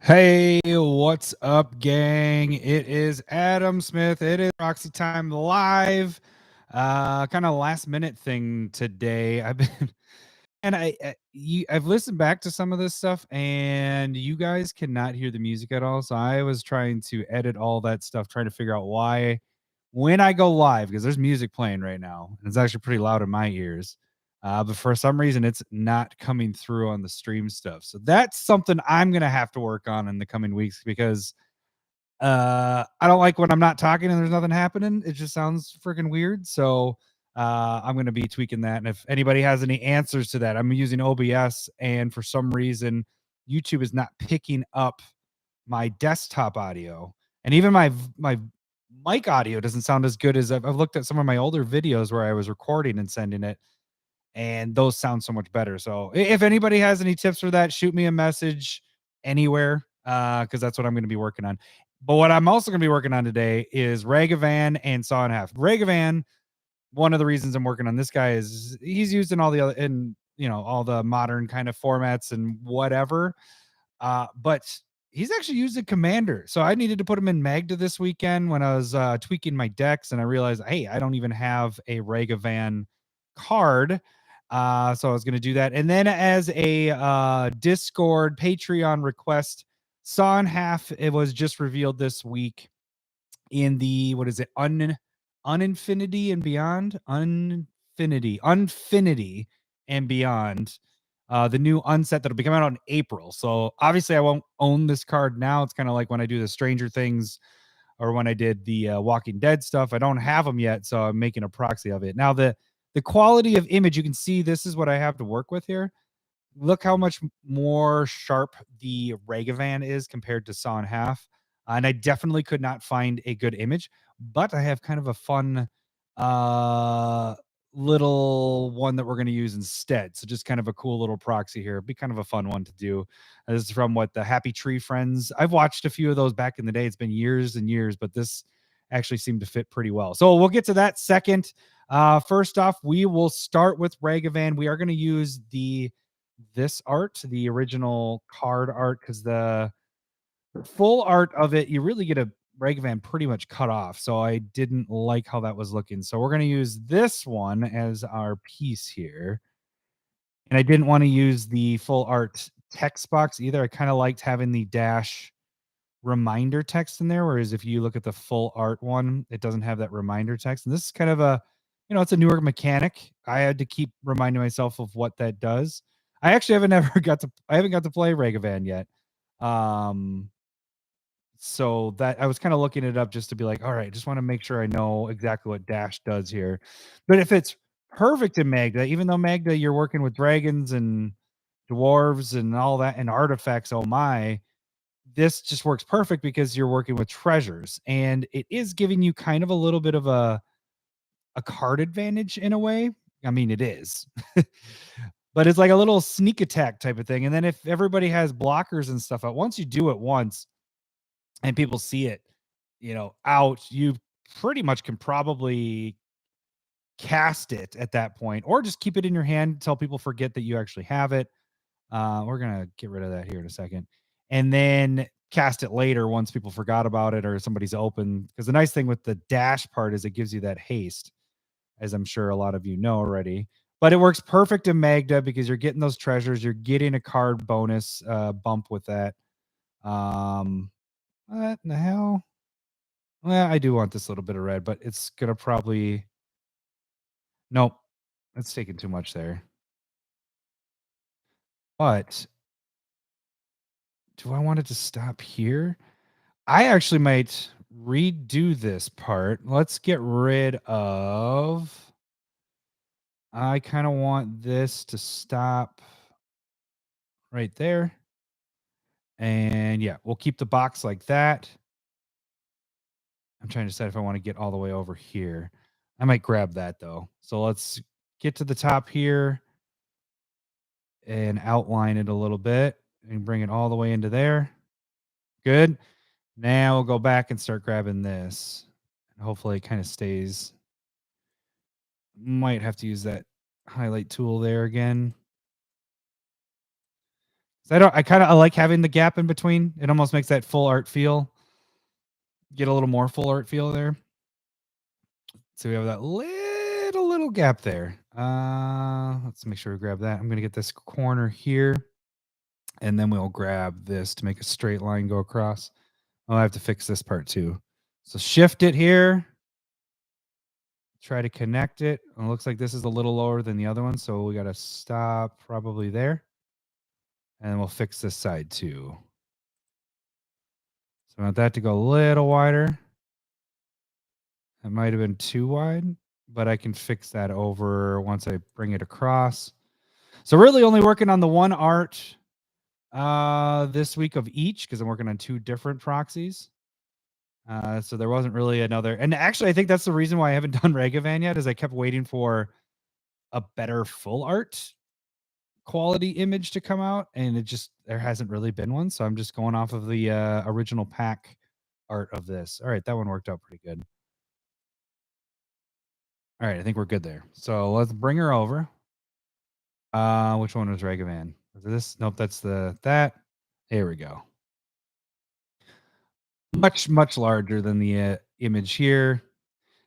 Hey, what's up, gang? It is Adam Smith. It is Proxy Time live. Kind of last minute thing today. I've been and I've listened back to some of this stuff, and you guys cannot hear the music at all. So I was trying to edit all that stuff, trying to figure out why when I go live, because there's music playing right now, and it's actually pretty loud in my ears. But for some reason, it's not coming through on the stream stuff. So that's something I'm gonna have to work on in the coming weeks because I don't like when I'm not talking and there's nothing happening. It just sounds freaking weird. So I'm going to be tweaking that. And if anybody has any answers to that, I'm using OBS, and for some reason, YouTube is not picking up my desktop audio, and even my mic audio doesn't sound as good as I've looked at some of my older videos where I was recording and sending it, and those sound so much better. So if anybody has any tips for that, shoot me a message anywhere, because that's what I'm going to be working on. But what I'm also going to be working on today is Ragavan and Saw in Half. Ragavan, one of the reasons I'm working on this guy is he's used in all the other, in all the modern kind of formats and whatever. But he's actually used a commander. So I needed to put him in Magda this weekend when I was tweaking my decks, and I realized, hey, I don't even have a Ragavan card. So I was going to do that. And then as a Discord Patreon request, Saw in Half, it was just revealed this week in the, what is it, Uninfinity and Beyond? Unfinity and Beyond. The new unset that'll be coming out in April. So obviously I won't own this card now. It's kind of like when I do the Stranger Things or when I did the Walking Dead stuff. I don't have them yet, so I'm making a proxy of it. Now the quality of image, you can see this is what I have to work with here. Look how much more sharp the Ragavan is compared to Saw in Half. And I definitely could not find a good image, but I have kind of a fun uh little one that we're going to use instead. So just kind of a cool little proxy here. It'd be kind of a fun one to do. This is from what, the Happy Tree Friends. I've watched a few of those back in the day. It's been years and years, but this actually seemed to fit pretty well. So we'll get to that second. First off, we will start with Ragavan. We are going to use this art, the original card art, because the full art of it, you really get a Ragavan pretty much cut off. So I didn't like how that was looking. So we're going to use this one as our piece here. And I didn't want to use the full art text box either. I kind of liked having the dash reminder text in there. Whereas if you look at the full art one, it doesn't have that reminder text. And this is kind of a, it's a newer mechanic. I had to keep reminding myself of what that does. I actually haven't got to play Ragavan yet. So that I was kind of looking it up just to be like, all right, just want to make sure I know exactly what dash does here. But if it's perfect in Magda, even though Magda you're working with dragons and dwarves and all that and artifacts, oh my, this just works perfect because you're working with treasures, and it is giving you kind of a little bit of a card advantage in a way. I mean, it is. But it's like a little sneak attack type of thing. And then if everybody has blockers and stuff out, once you do it once and people see it, out, you pretty much can probably cast it at that point, or just keep it in your hand until people forget that you actually have it. We're gonna get rid of that here in a second, and then cast it later once people forgot about it or somebody's open. Because the nice thing with the dash part is it gives you that haste, as I'm sure a lot of you know already. But it works perfect in Magda because you're getting those treasures, you're getting a card bonus bump with that. What in the hell? Well, I do want this little bit of red, but it's gonna probably, nope, it's taking too much there. But do I want it to stop here? I actually might redo this part. Let's get rid of, I kind of want this to stop right there. And yeah, we'll keep the box like that. I'm trying to decide if I want to get all the way over here. I might grab that though. So let's get to the top here and outline it a little bit and bring it all the way into there. Good. Now we'll go back and start grabbing this. Hopefully it kind of stays. Might have to use that highlight tool there again. So I like having the gap in between. It almost makes that full art feel. Get a little more full art feel there. So we have that little gap there. Let's make sure we grab that. I'm gonna get this corner here, and then we'll grab this to make a straight line go across. Oh, I have to fix this part too. So shift it here. Try to connect it. It looks like this is a little lower than the other one, so we gotta stop probably there. And then we'll fix this side too. So I want that to go a little wider. It might have been too wide, but I can fix that over once I bring it across. So really only working on the one art this week of each because I'm working on 2 different proxies. So there wasn't really another. And actually, I think that's the reason why I haven't done Ragavan yet is I kept waiting for a better full art quality image to come out, and there hasn't really been one. So I'm just going off of the original pack art of this. All right, that one worked out pretty good. All right, I think we're good there. So let's bring her over. Which one was Ragavan? Was it this? Nope, that's that. There we go. Much larger than the image here.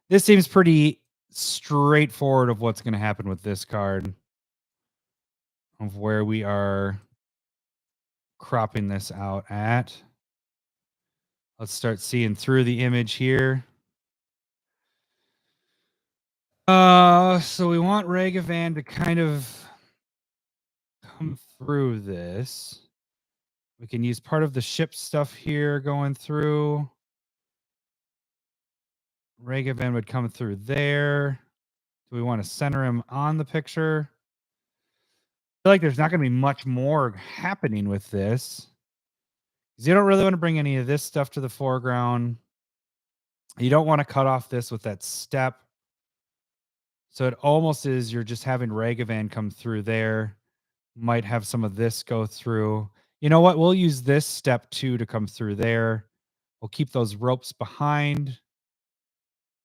This seems pretty straightforward of what's going to happen with this card, of where we are cropping this out at. Let's start seeing through the image here. So we want Ragavan to kind of come through this. We can use part of the ship stuff here going through. Ragavan would come through there. Do we want to center him on the picture? I feel like there's not going to be much more happening with this. Because you don't really want to bring any of this stuff to the foreground. You don't want to cut off this with that step. So it almost is you're just having Ragavan come through there. Might have some of this go through. You know what? We'll use this step 2 to come through there. We'll keep those ropes behind.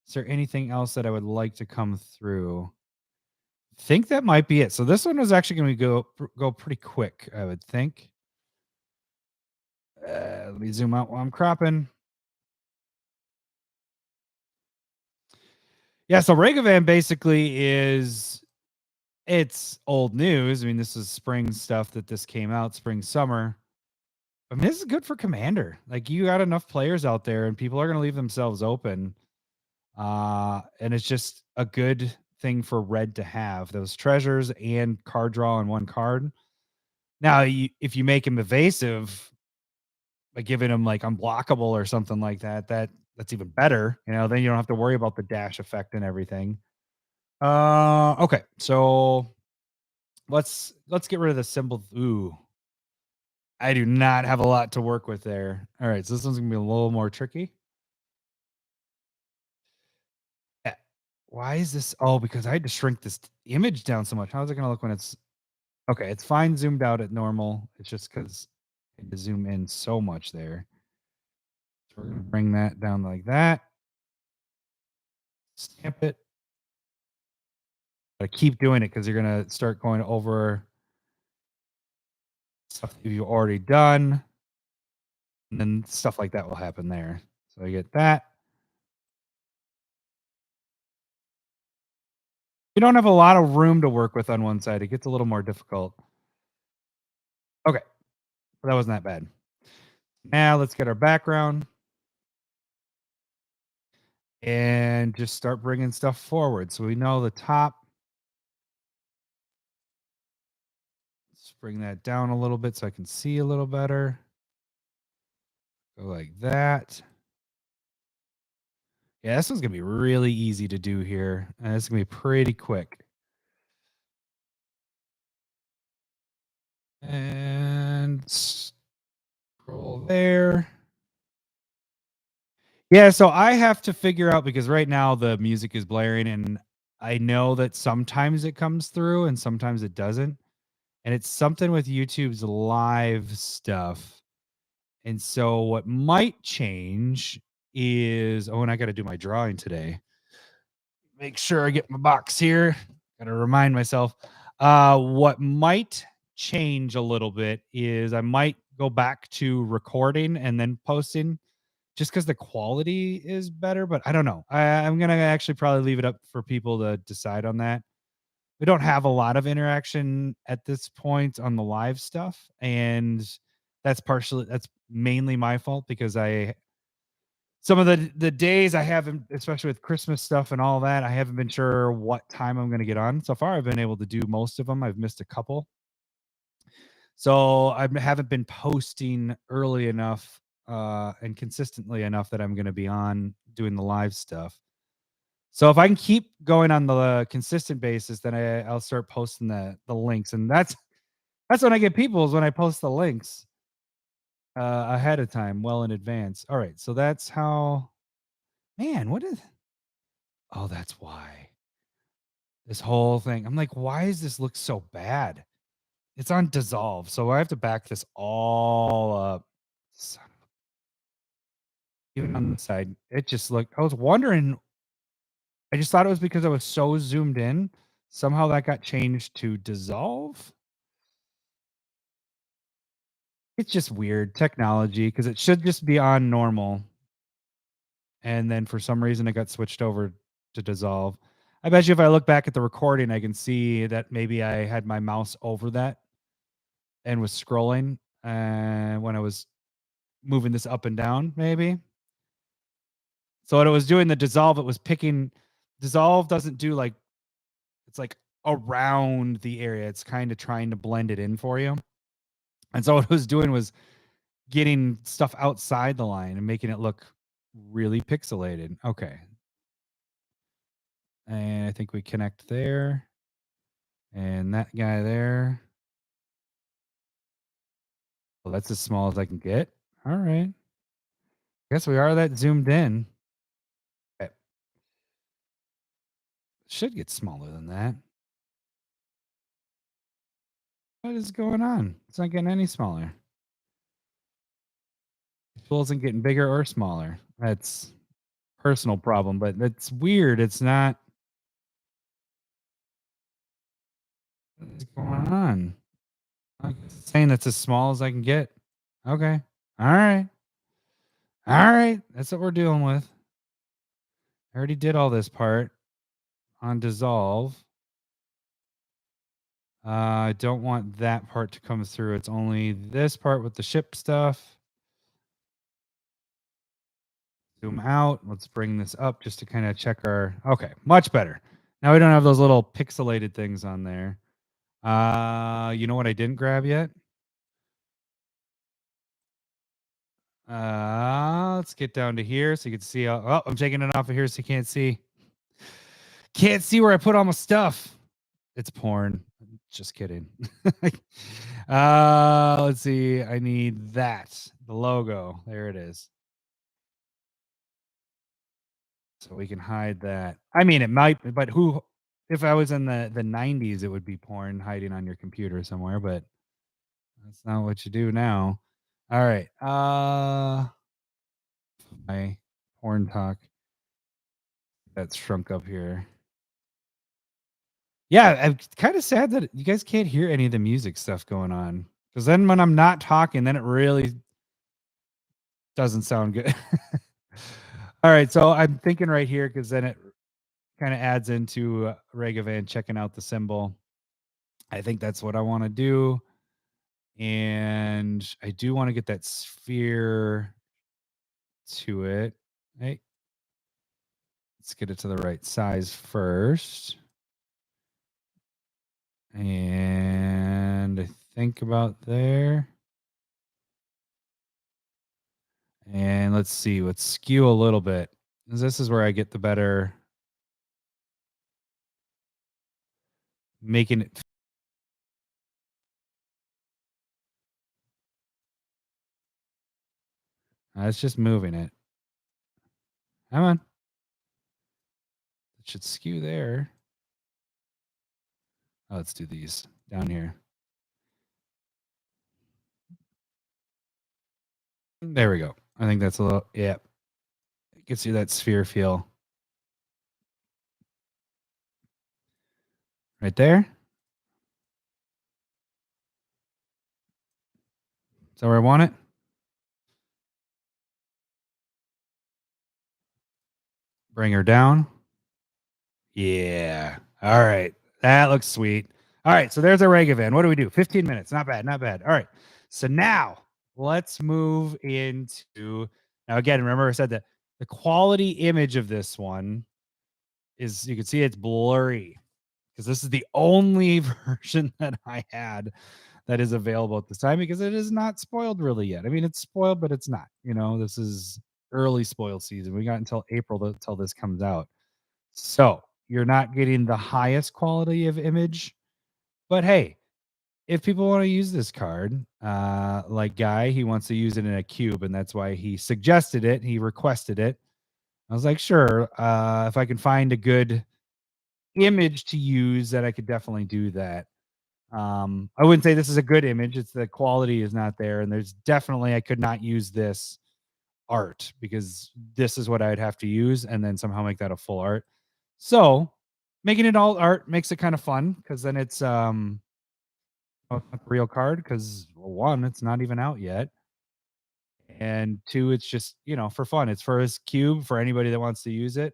Is there anything else that I would like to come through? I think that might be it. So this one was actually going to go pretty quick, I would think. Let me zoom out while I'm cropping. Yeah, so Ragavan basically it's old news. I mean, this is spring stuff that this came out, spring, summer. I mean, this is good for Commander. Like, you got enough players out there, and people are going to leave themselves open. And it's just a good thing for red to have those treasures and card draw on one card. Now, if you make him evasive by giving him like unblockable or something like that, that's even better. You know, then you don't have to worry about the dash effect and everything. Okay, so let's get rid of the symbol. Ooh, I do not have a lot to work with there. All right, so this one's gonna be a little more tricky. Why is this? Oh, because I had to shrink this image down so much. How's it gonna look when it's okay? It's fine zoomed out at normal. It's just because I had to zoom in so much there. So we're gonna bring that down like that. Stamp it. But keep doing it because you're gonna start going over stuff that you've already done, and then stuff like that will happen there. So I get that. You don't have a lot of room to work with on one side. It gets a little more difficult. Okay, well, that wasn't that bad. Now let's get our background and just start bringing stuff forward. So we know the top. Let's bring that down a little bit so I can see a little better. Go like that. Yeah, this one's going to be really easy to do here. It's going to be pretty quick. And scroll there. Yeah, so I have to figure out because right now the music is blaring and I know that sometimes it comes through and sometimes it doesn't. And it's something with YouTube's live stuff. And so what might change is and I got to do my drawing today. Make sure I get my box here. Got to remind myself. What might change a little bit is I might go back to recording and then posting just because the quality is better, but I don't know. I'm gonna actually probably leave it up for people to decide on that. We don't have a lot of interaction at this point on the live stuff, and that's mainly my fault because I some of the days I haven't, especially with Christmas stuff and all that, I haven't been sure what time I'm gonna get on. So far, I've been able to do most of them. I've missed a couple. So I haven't been posting early enough and consistently enough that I'm gonna be on doing the live stuff. So if I can keep going on the consistent basis, then I'll start posting the links, and that's when I get people is when I post the links ahead of time, well in advance. All right, so that's how. Man, what is? Oh, that's why this whole thing. I'm like, why does this look so bad? It's on dissolve, so I have to back this all up. Son of even on the side, it just looked. I was wondering. I just thought it was because I was so zoomed in. Somehow that got changed to dissolve. It's just weird technology because it should just be on normal. And then for some reason it got switched over to dissolve. I bet you if I look back at the recording, I can see that maybe I had my mouse over that and was scrolling when I was moving this up and down, maybe. So what it was doing, the dissolve, it was picking dissolve doesn't do like it's like around the area. It's kind of trying to blend it in for you. And so what it was doing was getting stuff outside the line and making it look really pixelated. Okay. And I think we connect there. And that guy there. Well, that's as small as I can get. All right. Guess we are that zoomed in. Okay. Should get smaller than that. What is going on? It's not getting any smaller. The tool isn't getting bigger or smaller. That's personal problem, but that's weird. It's not. What's going on? It's saying that's as small as I can get. Okay. All right. All right. That's what we're dealing with. I already did all this part on dissolve. I don't want that part to come through. It's only this part with the ship stuff. Zoom out. Let's bring this up just to kind of check our. Okay, much better. Now we don't have those little pixelated things on there. You know what I didn't grab yet? Let's get down to here so you can see. Oh, I'm taking it off of here so you can't see. Can't see where I put all my stuff. It's porn. Just kidding. Let's see. I need that. The logo. There it is. So we can hide that. I mean, it might, but who? If I was in the 90s, it would be porn hiding on your computer somewhere. But that's not what you do now. All right. My porn talk. That's shrunk up here. Yeah, I'm kind of sad that you guys can't hear any of the music stuff going on. Because then when I'm not talking, then it really doesn't sound good. All right, so I'm thinking right here because then it kind of adds into Ragavan checking out the symbol. I think that's what I want to do. And I do want to get that sphere to it. Hey, let's get it to the right size first. And I think about there. And let's see, let's skew a little bit. This is where I get the better making it. It's just moving it. Come on. It should skew there. Oh, let's do these down here. There we go. I think that's a little, yeah. It gets you that sphere feel. Right there. that where I want it? Bring her down. Yeah. All right. That looks sweet. All right. So there's our Ragavan. What do we do? 15 minutes. Not bad. Not bad. All right. So now let's move into. Now, again, remember I said that the quality image of this one is you can see it's blurry because this is the only version that I had that is available at this time because it is not spoiled really yet. I mean, it's spoiled, but it's not. This is early spoil season. We got until April until this comes out. So you're not getting the highest quality of image, but hey, if people want to use this card, like Guy, he wants to use it in a cube, and that's why he suggested it. He requested it. I was like, sure. If I can find a good image to use, that I could definitely do that. I wouldn't say this is a good image. It's the quality is not there, and there's definitely I could not use this art because this is what I'd have to use and then somehow make that a full art. So making it all art makes it kind of fun because then it's a real card because well, one, it's not even out yet. And two, it's just, for fun. It's for his cube for anybody that wants to use it.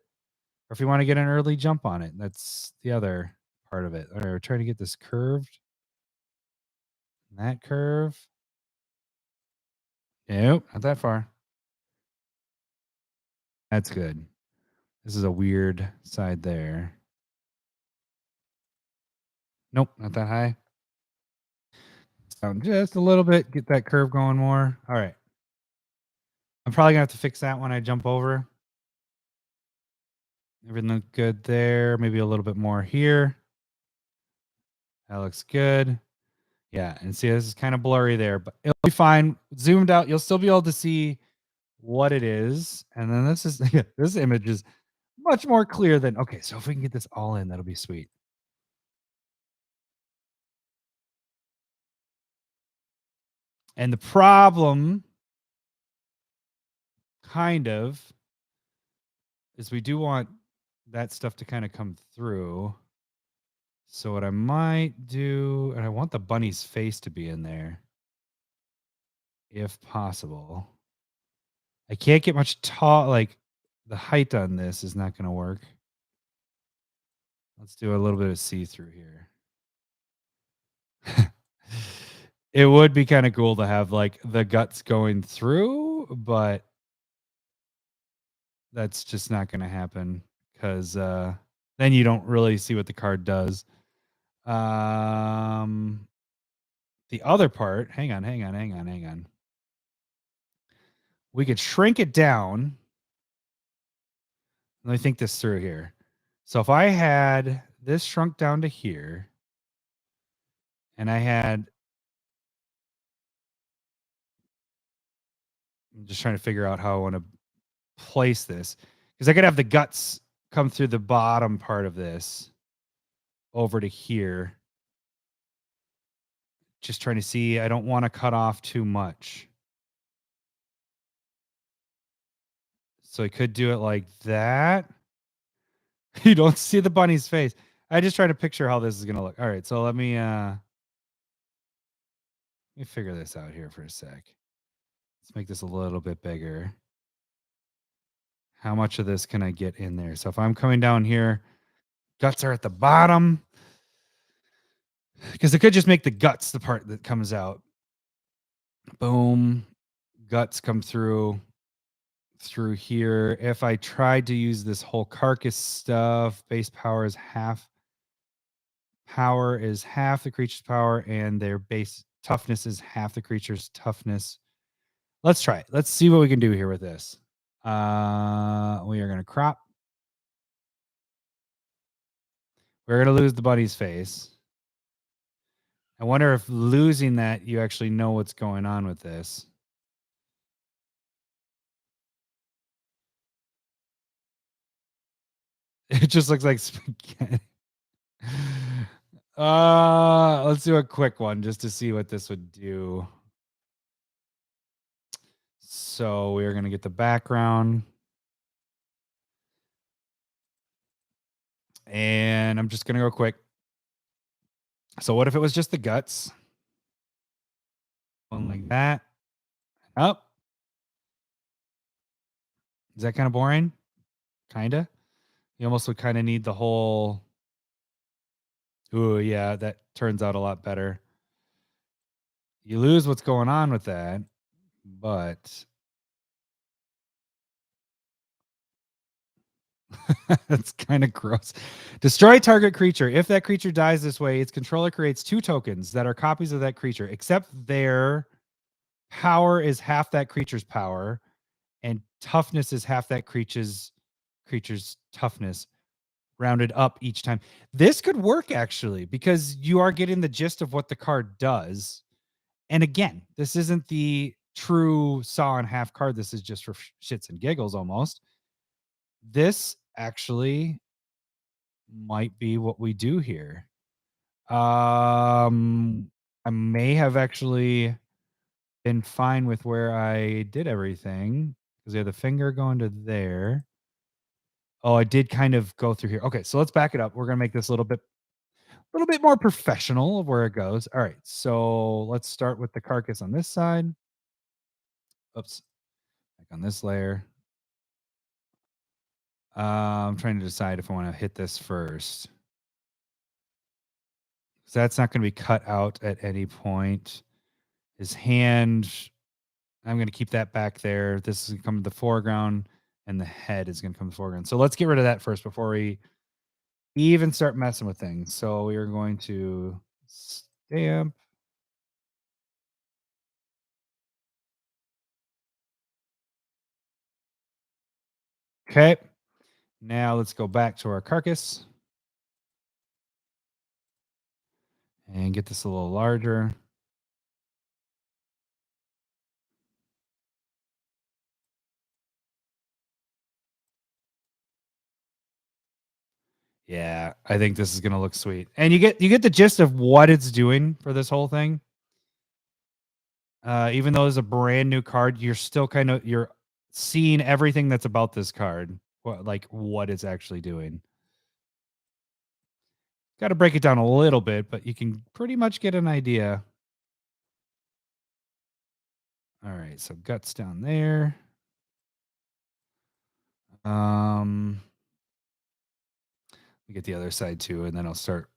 Or if you want to get an early jump on it. That's the other part of it. All right, we're trying to get this curved. That curve. Nope, not that far. That's good. This is a weird side there. Nope, not that high. Down just a little bit. Get that curve going more. All right. I'm probably gonna have to fix that when I jump over. Everything look good there. Maybe a little bit more here. That looks good. Yeah, and see this is kind of blurry there, but it'll be fine. Zoomed out, you'll still be able to see what it is. And then this is this image is much more clear than okay. So if we can get this all in, that'll be sweet. And the problem, kind of, is we do want that stuff to kind of come through. So what I might do, and I want the bunny's face to be in there, if possible. I can't get much tall, like the height on this is not going to work. Let's do a little bit of see-through here. It would be kind of cool to have like the guts going through, but that's just not going to happen because then you don't really see what the card does. The other part, hang on. We could shrink it down. Let me think this through here. So if I had this shrunk down to here, and I had, I'm just trying to figure out how I want to place this because I could have the guts come through the bottom part of this over to here. Just trying to see, I don't want to cut off too much. So I could do it like that. You don't see the bunny's face. I just try to picture how this is going to look. All right, so let me figure this out here for a sec. Let's make this a little bit bigger. How much of this can I get in there? So if I'm coming down here, guts are at the bottom. Because it could just make the guts the part that comes out. Boom. Guts come through here. If I tried to use this whole carcass stuff, base power is half. Power is half the creature's power, and their base toughness is half the creature's toughness. Let's try it. Let's see what we can do here with this. We are going to crop. We're going to lose the bunny's face. I wonder if losing that, you actually know what's going on with this. It just looks like spaghetti. Let's do a quick one just to see what this would do. So we're going to get the background. And I'm just going to go quick. So what if it was just the guts? One like that. Oh, is that kind of boring? Kinda. You almost would kind of need the whole. Ooh, yeah, that turns out a lot better. You lose what's going on with that, but that's kind of gross. Destroy target creature. If that creature dies this way, its controller creates 2 tokens that are copies of that creature, except their power is half that creature's power, and toughness is half that creature's toughness, rounded up each time. This could work actually because you are getting the gist of what the card does. And again, this isn't the true saw in half card. This is just for shits and giggles almost. This actually might be what we do here. I may have actually been fine with where I did everything because we have the finger going to there. Oh, I did kind of go through here. Okay, so let's back it up. We're gonna make this a little bit more professional of where it goes. All right, so let's start with the carcass on this side. Oops, back on this layer. I'm trying to decide if I want to hit this first. So that's not going to be cut out at any point. His hand, I'm going to keep that back there. This is going to come to the foreground, and the head is going to come to the foreground. So let's get rid of that first before we even start messing with things. So we are going to stamp. Okay. Now let's go back to our carcass and get this a little larger. Yeah, I think this is going to look sweet. And you get the gist of what it's doing for this whole thing. Even though it's a brand new card, you're still you're seeing everything that's about this card, what it's actually doing. Got to break it down a little bit, but you can pretty much get an idea. All right, so guts down there. We get the other side too, and then I'll start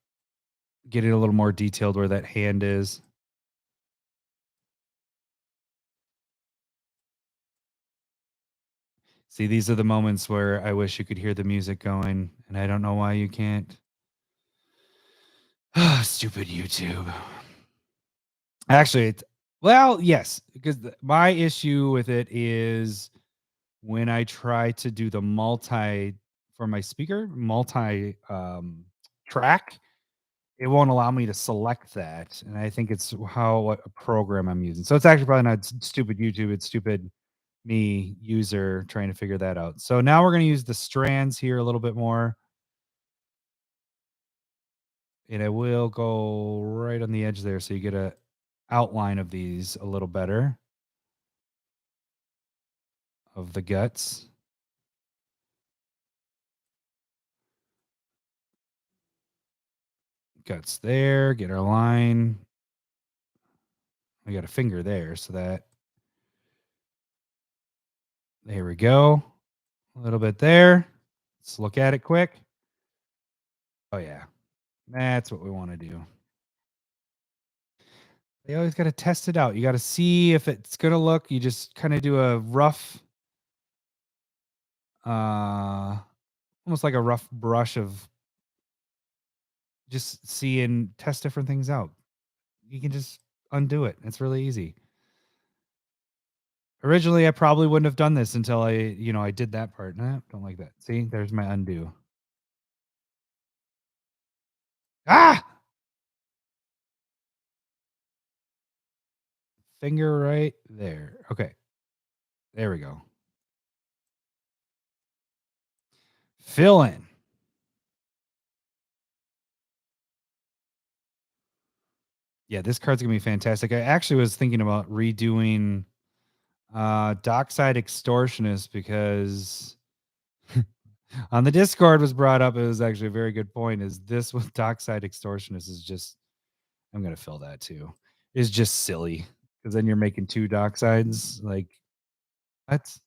getting a little more detailed where that hand is. See, these are the moments where I wish you could hear the music going, and I don't know why you can't. Stupid YouTube. Actually, yes, because my issue with it is when I try to do the for my speaker, track, it won't allow me to select that. And I think it's what a program I'm using. So it's actually probably not stupid YouTube, it's stupid me user trying to figure that out. So now we're going to use the strands here a little bit more. And I will go right on the edge there so you get a outline of these a little better of the guts. Guts there, get our line. We got a finger there, so that there we go. A little bit there. Let's look at it quick. Oh yeah. That's what we want to do. You always got to test it out. You got to see if it's going to look. You just kind of do a rough almost like a rough brush of just see and test different things out. You can just undo it. It's really easy. Originally, I probably wouldn't have done this until I did that part. Nah, don't like that. See, there's my undo. Ah! Finger right there. Okay. There we go. Fill in. Yeah, this card's gonna be fantastic. I actually was thinking about redoing Dockside Extortionist because on the Discord was brought up. It was actually a very good point. Is this with Dockside Extortionist is just I'm gonna fill that too. Is just silly because then you're making 2 docksides. Like, that's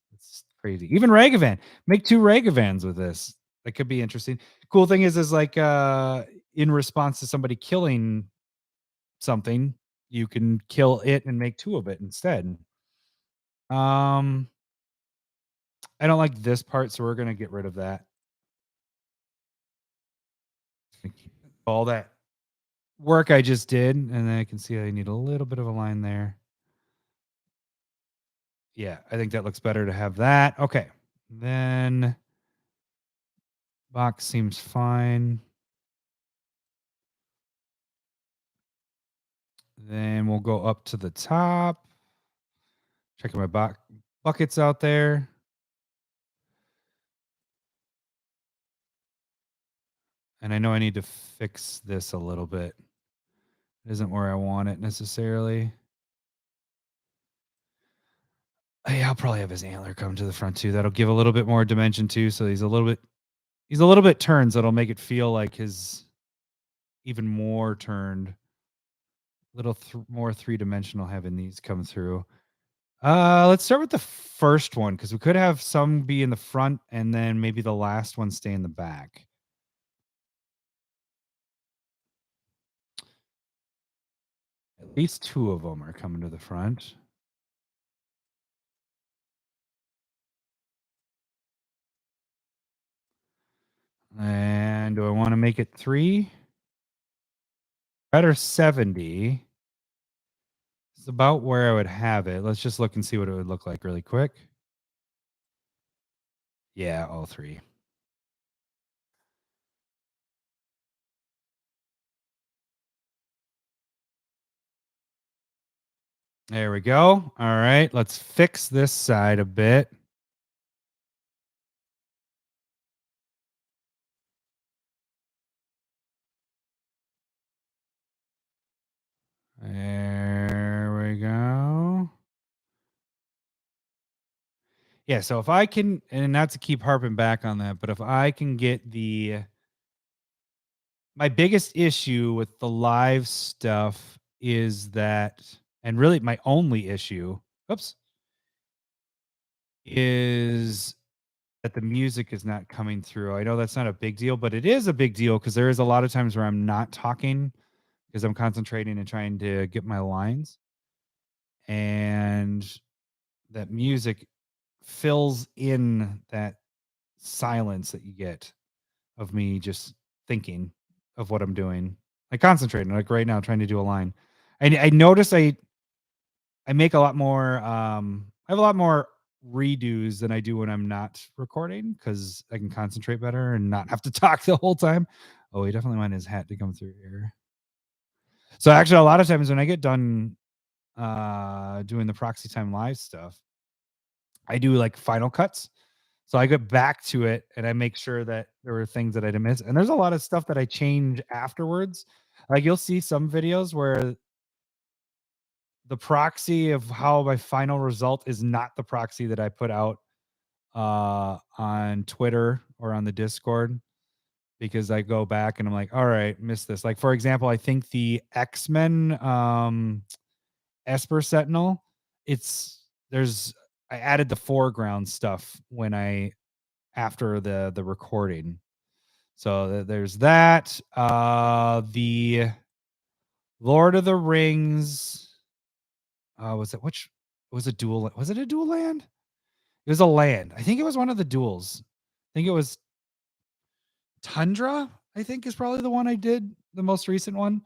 crazy. Even Ragavan. Make 2 Ragavans with this. That could be interesting. Cool thing is like, in response to somebody killing something, you can kill it and make 2 of it instead. I don't like this part, so we're gonna get rid of that. All that work I just did, and then I can see I need a little bit of a line there. Yeah, I think that looks better to have that. Okay. Then box seems fine. Then we'll go up to the top. Checking my buckets out there. And I know I need to fix this a little bit. It isn't where I want it necessarily. Yeah, I'll probably have his antler come to the front too. That'll give a little bit more dimension too. So he's a little bit turned. So it'll make it feel like his even more turned. Little more 3-dimensional having these come through. Let's start with the first one because we could have some be in the front and then maybe the last one stay in the back. At least 2 of them are coming to the front. And do I want to make it 3? Better 70. It's about where I would have it. Let's just look and see what it would look like really quick. Yeah, all 3. There we go. All right, let's fix this side a bit. There we go. Yeah, so if I can, and not to keep harping back on that, but if I can get my biggest issue with the live stuff is that, and really my only issue, is that the music is not coming through. I know that's not a big deal, but it is a big deal because there is a lot of times where I'm not talking because I'm concentrating and trying to get my lines. And that music fills in that silence that you get of me just thinking of what I'm doing. Like concentrating, like right now, trying to do a line. I notice I make a lot more I have a lot more redos than I do when I'm not recording because I can concentrate better and not have to talk the whole time. Oh, he definitely wanted his hat to come through here. So actually a lot of times when I get done doing the Proxy Time live stuff, I do like final cuts. So I get back to it and I make sure that there were things that I didn't miss. And there's a lot of stuff that I change afterwards. Like you'll see some videos where the proxy of how my final result is not the proxy that I put out on Twitter or on the Discord because I go back and I'm like, all right, missed this. Like for example, I think the X-Men Esper Sentinel, there's I added the foreground stuff when I after the recording. So there's that. The Lord of the Rings. Was it which was it dual? Was it a dual land? It was a land. I think it was one of the duels. I think it was Tundra. I think is probably the one I did, the most recent one.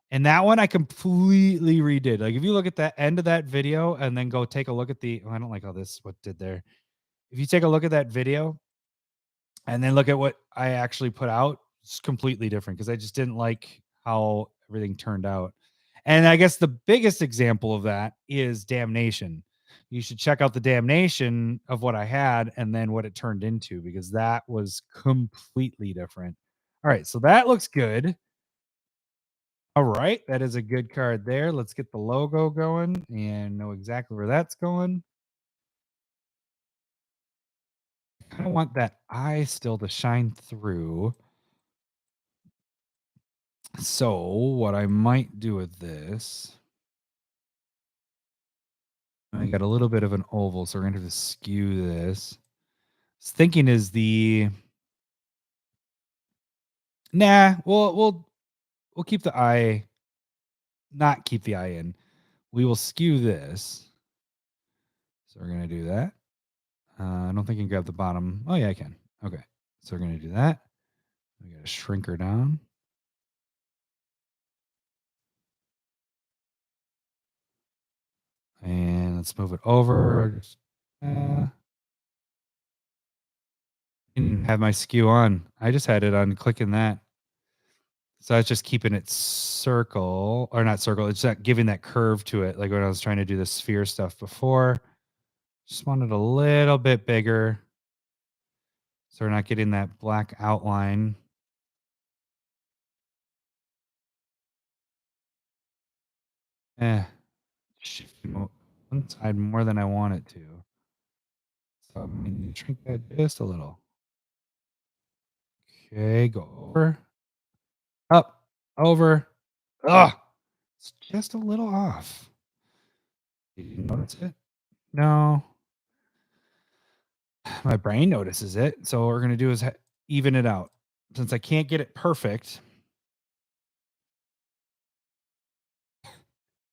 And that one I completely redid. Like if you look at that end of that video and then go take a look at the, oh, I don't like how this what did there. If you take a look at that video and then look at what I actually put out, it's completely different because I just didn't like how everything turned out. And I guess the biggest example of that is Damnation. You should check out the Damnation of what I had and then what it turned into because that was completely different. All right, so that looks good. All right, that is a good card there. Let's get the logo going and know exactly where that's going. I kind of want that eye still to shine through. So what I might do with this I got a little bit of an oval, so we're going to have to skew this. Thinking is the we'll keep the eye, not keep the eye in. We will skew this. So we're gonna do that. I don't think I can grab the bottom. Oh yeah, I can. Okay, so we're gonna do that. We gotta shrink her down. And let's move it over. Didn't have my skew on. I just had it on clicking that. So I was just keeping it circle, or not circle. It's not giving that curve to it, like when I was trying to do the sphere stuff before. Just wanted a little bit bigger, so we're not getting that black outline. Shifting one side more than I want it to. So I'm going to shrink that just a little. Okay, go over, up, over. Ugh, it's just a little off. Did you notice it? No. My brain notices it. So what we're going to do is even it out. Since I can't get it perfect,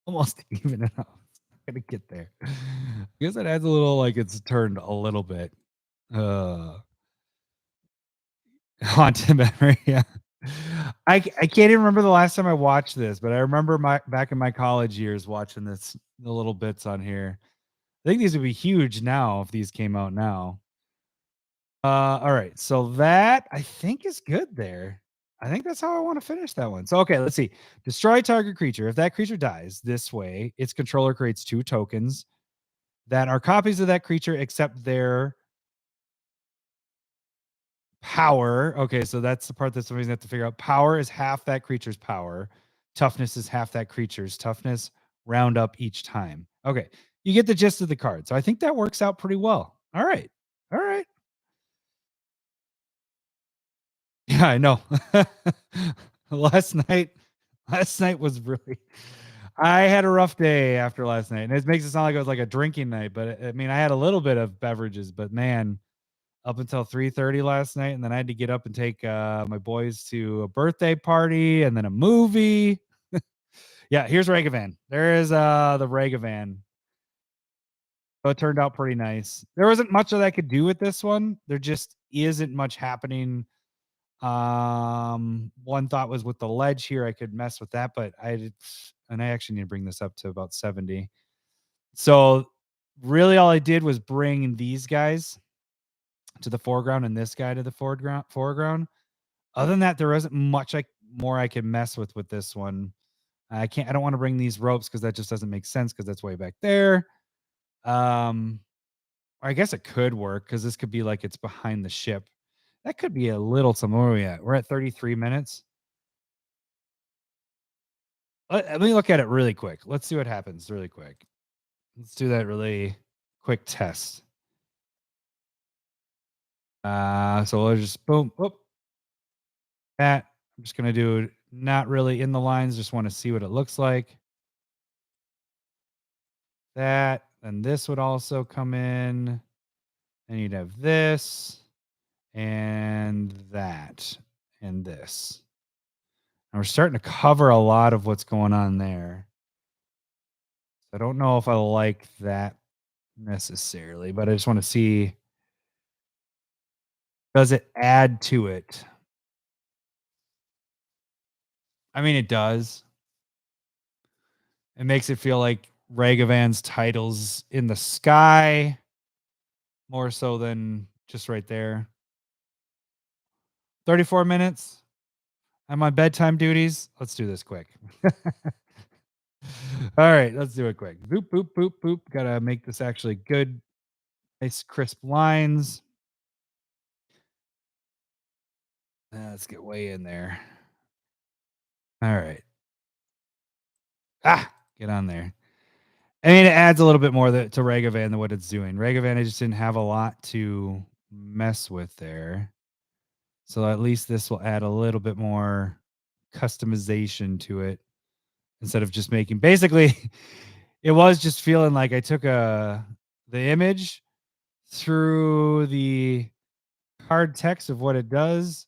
almost even it out. I'm going to get there. I guess it adds a little, like it's turned a little bit. Haunted memory, yeah. I can't even remember the last time I watched this, but I remember back in my college years watching the little bits on here. I think these would be huge now if these came out now. All right, so that I think is good there. I think that's how I want to finish that one. So okay, let's see. Destroy target creature. If that creature dies this way, its controller creates 2 tokens that are copies of that creature except their power. Okay, so that's the part that somebody's gonna have to figure out. Power is half that creature's power. Toughness is half that creature's toughness. Round up each time. Okay, you get the gist of the card. So I think that works out pretty well. All right. All right. Yeah, I know. last night was really. I had a rough day after last night, and it makes it sound like it was like a drinking night. But I mean, I had a little bit of beverages, but man, up until 3:30 last night, and then I had to get up and take my boys to a birthday party and then a movie. Yeah, here's Ragavan. There is the Ragavan. So it turned out pretty nice. There wasn't much that I could do with this one. There just isn't much happening. One thought was with the ledge here, I could mess with that, but I actually need to bring this up to about 70. So really all I did was bring these guys to the foreground and this guy to the foreground. Other than that, there isn't much more I can mess with this one. I don't want to bring these ropes because that just doesn't make sense because that's way back there. I guess it could work because this could be like it's behind the ship. That could be a little something. Where are we at? We're at 33 minutes. Let me look at it really quick. Let's see what happens really quick. Let's do that really quick test. So we'll just boom, whoop. That I'm just gonna do not really in the lines, just want to see what it looks like. That, and this would also come in. And you'd have this and that and this. And we're starting to cover a lot of what's going on there. I don't know if I like that necessarily, but I just want to see, does it add to it? I mean, it does. It makes it feel like Ragavan's titles in the sky more so than just right there. 34 minutes. I'm on bedtime duties. Let's do this quick. All right, let's do it quick. Boop, boop, boop, boop. Gotta make this actually good, nice, crisp lines. Let's get way in there. All right. Get on there. I mean, it adds a little bit more to Ragavan than what it's doing. Ragavan, I just didn't have a lot to mess with there. So at least this will add a little bit more customization to it instead of just making basically it was just feeling like I took the image through the hard text of what it does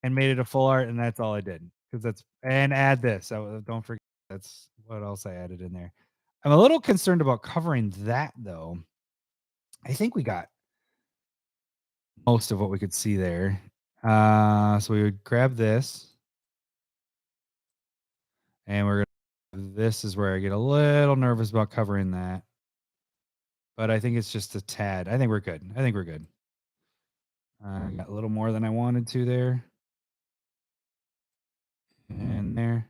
and made it a full art, and that's all I did. Because that's and add this. Don't forget that's what else I added in there. I'm a little concerned about covering that though. I think we got most of what we could see there. So we would grab this, and we're gonna. This is where I get a little nervous about covering that, but I think it's just a tad. I think we're good. I think we're good. I got a little more than I wanted to there, and there.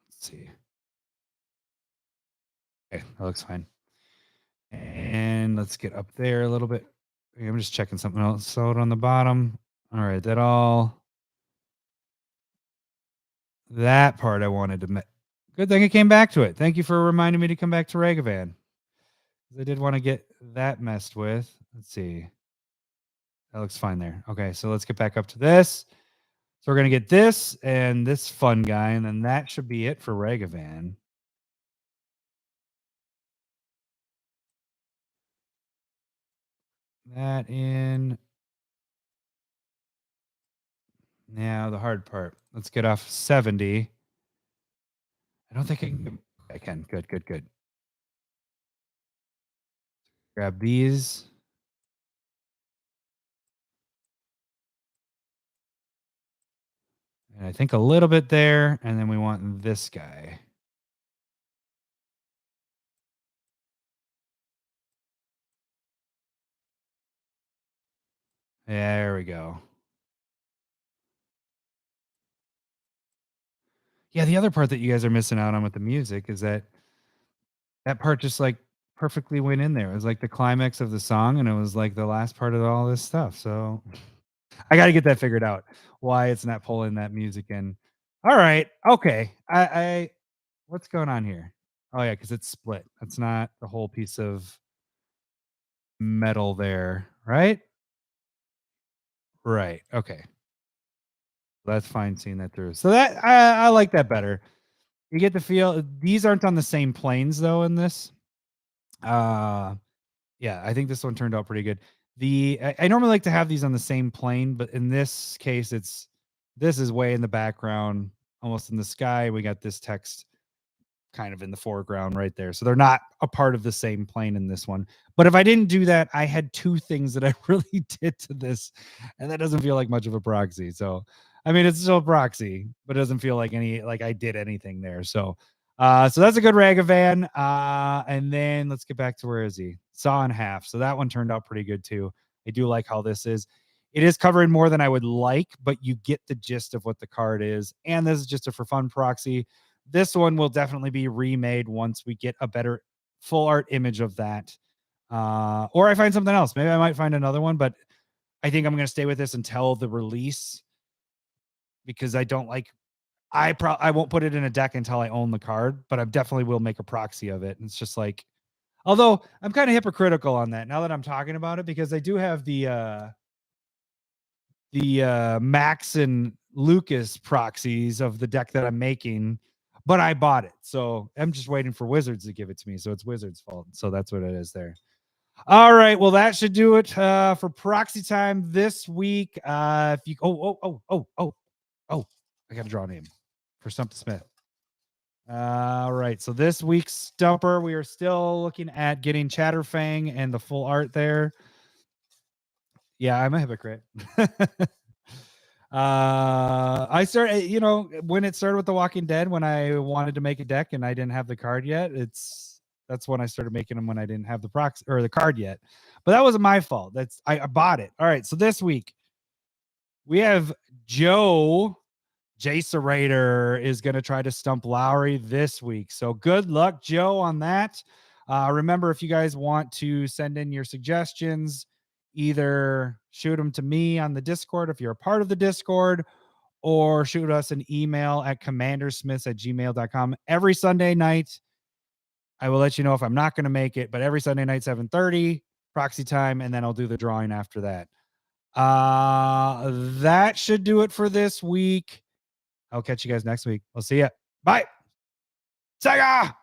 Let's see. Okay, that looks fine. And let's get up there a little bit. I'm just checking something else out on the bottom. All right, that part I wanted to. Good thing I came back to it. Thank you for reminding me to come back to Ragavan. I did want to get that messed with. Let's see. That looks fine there. Okay, so let's get back up to this. So we're gonna get this and this fun guy, and then that should be it for Ragavan. That in. Now the hard part. Let's get off 70. I don't think I can. I can. Good, good, good. Grab these. And I think a little bit there. And then we want this guy. There we go. Yeah, the other part that you guys are missing out on with the music is that part just like perfectly went in there. It was like the climax of the song, and it was like the last part of all this stuff. So I got to get that figured out. Why it's not pulling that music in. All right. Okay. I what's going on here? Oh yeah, because it's split. That's not the whole piece of metal there, right? Right. Okay. That's fine seeing that through. So that I like that better. You get the feel these aren't on the same planes though in this. Yeah, I think this one turned out pretty good. I normally like to have these on the same plane, but in this case this is way in the background, almost in the sky. We got this text kind of in the foreground right there. So they're not a part of the same plane in this one. But if I didn't do that, I had two things that I really did to this, and that doesn't feel like much of a proxy. So I mean, it's still a proxy, but it doesn't feel like I did anything there. So so that's a good Ragavan. And then let's get back to where is he? Saw in half. So that one turned out pretty good too. I do like how this is. It is covering more than I would like, but you get the gist of what the card is. And this is just a for fun proxy. This one will definitely be remade once we get a better full art image of that. Or I find something else. Maybe I might find another one, but I think I'm going to stay with this until the release because I don't like. I won't put it in a deck until I own the card, but I definitely will make a proxy of it. And it's just like, although I'm kind of hypocritical on that now that I'm talking about it because I do have the Max and Lucas proxies of the deck that I'm making, but I bought it. So I'm just waiting for Wizards to give it to me. So it's Wizards' fault. So that's what it is there. All right. Well, that should do it for proxy time this week. If you I got to draw a name for Stump the Smith. All right. So this week's stumper, we are still looking at getting Chatterfang and the full art there. Yeah, I'm a hypocrite. I started, when it started with The Walking Dead, when I wanted to make a deck and I didn't have the card yet, that's when I started making them when I didn't have the proxy or the card yet. But that wasn't my fault. I bought it. All right. So this week we have Joe Jacerator is going to try to stump Lowry this week. So good luck, Joe, on that. Remember, if you guys want to send in your suggestions, either shoot them to me on the Discord if you're a part of the Discord, or shoot us an email at commandersmiths@gmail.com. Every Sunday night, I will let you know if I'm not going to make it, but every Sunday night, 7:30, proxy time, and then I'll do the drawing after that. That should do it for this week. I'll catch you guys next week. I'll see ya. Bye. Sega!